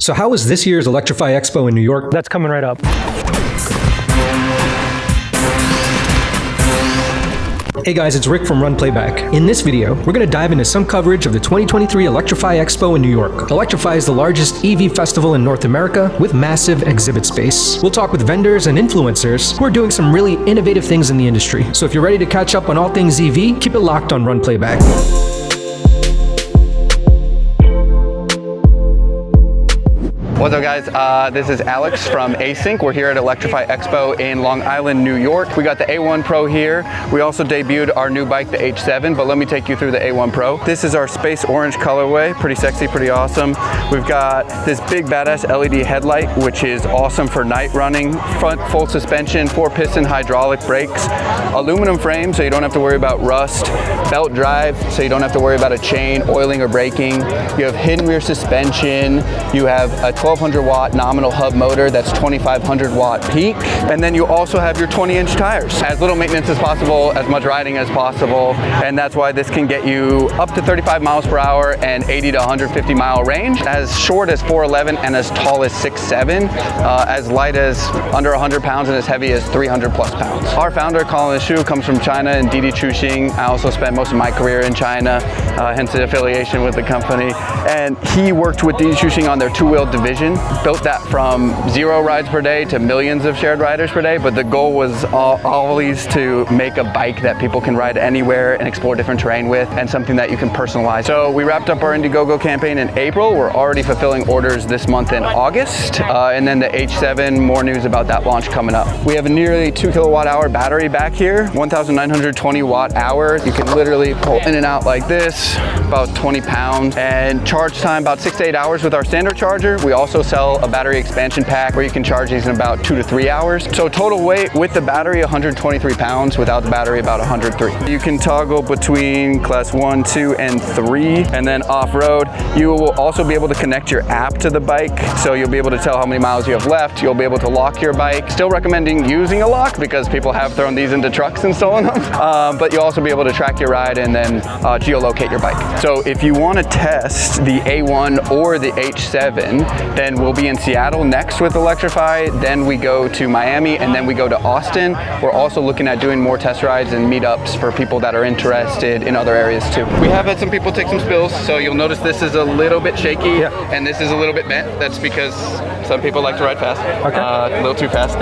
So how was this year's Electrify Expo in New York? That's coming right up. Hey guys, it's Rick from RunPlayBack. In this video, we're going to dive into some coverage of the 2023 Electrify Expo in New York. Electrify is the largest EV festival in North America with massive exhibit space. We'll talk with vendors and influencers who are doing some really innovative things in the industry. So if you're ready to catch up on all things EV, keep it locked on RunPlayBack. What's up guys, this is Alex from Async. We're here at Electrify Expo in Long Island, New York. We got the A1 Pro here. We also debuted our new bike, the H7, but let me take you through the A1 Pro. This is our space orange colorway, pretty sexy, pretty awesome. We've got this big badass LED headlight, which is awesome for night running. Front full suspension, 4-piston hydraulic brakes, aluminum frame so you don't have to worry about rust, belt drive so you don't have to worry about a chain, oiling or braking. You have hidden rear suspension, you have a 1200 watt nominal hub motor that's 2500 watt peak, and then you also have your 20-inch tires. As little maintenance as possible, as much riding as possible, and that's why this can get you up to 35 miles per hour and 80 to 150 mile range, as short as 4'11" and as tall as 6'7", as light as under 100 pounds and as heavy as 300 plus pounds. Our founder, Colin Shu, comes from China and Didi Chuxing. I also spent most of my career in China, hence the affiliation with the company, and he worked with Didi Chuxing on their two-wheel division. Built that from 0 rides per day to millions of shared riders per day, but the goal was always to make a bike that people can ride anywhere and explore different terrain with, and something that you can personalize. So we wrapped up our Indiegogo campaign in April. We're already fulfilling orders this month in August, and then the H7, more news about that launch coming up. We have a nearly 2 kilowatt hour battery back here, 1,920 watt hours. You can literally pull in and out like this, about 20 pounds, and charge time about 6 to 8 hours with our standard charger. We also sell a battery expansion pack where you can charge these in about 2 to 3 hours. So total weight with the battery, 123 pounds, without the battery, about 103. You can toggle between class 1, 2, and 3, and then off-road. You will also be able to connect your app to the bike, so you'll be able to tell how many miles you have left. You'll be able to lock your bike. Still recommending using a lock because people have thrown these into trucks and stolen them, but you'll also be able to track your ride and then geolocate your bike. So if you want to test the A1 or the H7, then we'll be in Seattle next with Electrify, then we go to Miami, and then we go to Austin. We're also looking at doing more test rides and meetups for people that are interested in other areas too. We have had some people take some spills, so you'll notice this is a little bit shaky, and this is a little bit bent. That's because some people like to ride fast, a little too fast.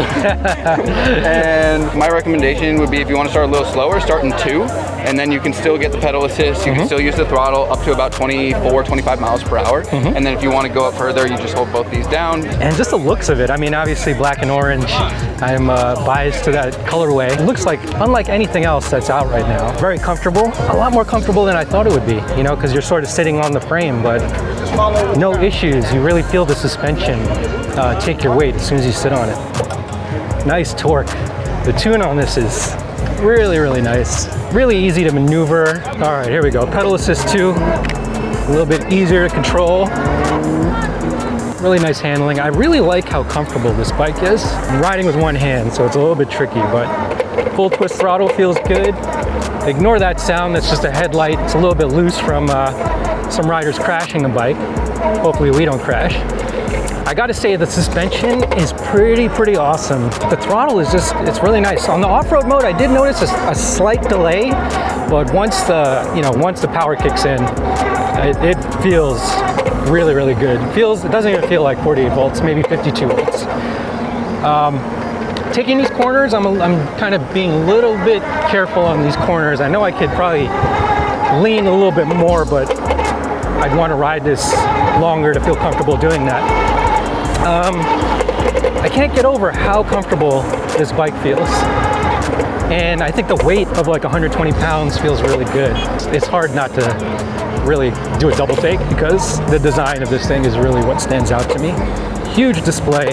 And my recommendation would be, if you want to start a little slower, start in 2, and then you can still get the pedal assist. You can still use the throttle up to about 24, 25 miles per hour. And then if you want to go up further, you just hold both these down. And just the looks of it, I mean, obviously black and orange, I'm biased to that colorway. It looks like unlike anything else that's out right now. Very comfortable, a lot more comfortable than I thought it would be, you know, because you're sort of sitting on the frame, but no issues. You really feel the suspension take your weight as soon as you sit on it. Nice torque. The tune on this is really, really nice. Really easy to maneuver. All right, here we go. Pedal assist 2, a little bit easier to control. Really nice handling. I really like how comfortable this bike is. I'm riding with one hand, so it's a little bit tricky, but full twist throttle feels good. Ignore that sound, that's just a headlight. It's a little bit loose from some riders crashing the bike. Hopefully we don't crash. I gotta say the suspension is pretty awesome. The throttle is just, it's really nice. On the off-road mode, I did notice a slight delay, but once the power kicks in, it feels really good. It doesn't even feel like 48 volts, maybe 52 volts. Taking these corners, I'm kind of being a little bit careful on these corners. I know I could probably lean a little bit more, but I'd want to ride this longer to feel comfortable doing that. I can't get over how comfortable this bike feels. And I think the weight of like 120 pounds feels really good. It's hard not to really do a double take because the design of this thing is really what stands out to me. Huge display.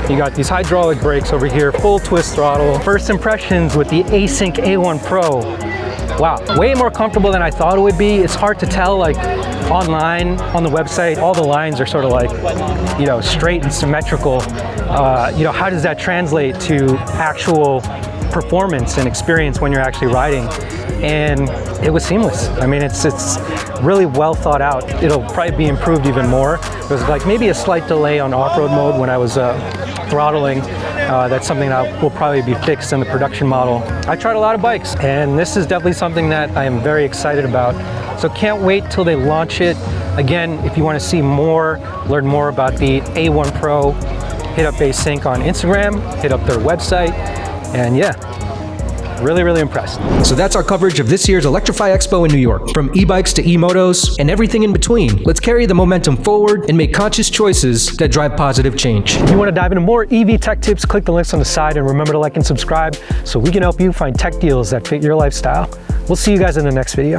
You got these hydraulic brakes over here, full twist throttle. First impressions with the Async A1 Pro. Wow, way more comfortable than I thought it would be. It's hard to tell, like online, on the website, all the lines are sort of like, you know, straight and symmetrical. You know, how does that translate to actual performance and experience when you're actually riding? And it was seamless. I mean, it's really well thought out. It'll probably be improved even more. There's like maybe a slight delay on off-road mode when I was throttling. That's something that will probably be fixed in the production model. I tried a lot of bikes, and this is definitely something that I am very excited about. So can't wait till they launch it. Again, if you want to see more, learn more about the A1 Pro, hit up Async on Instagram, hit up their website, and yeah, really, really impressed. So that's our coverage of this year's Electrify Expo in New York. From e-bikes to e-motos and everything in between, let's carry the momentum forward and make conscious choices that drive positive change. If you want to dive into more EV tech tips, click the links on the side and remember to like and subscribe so we can help you find tech deals that fit your lifestyle. We'll see you guys in the next video.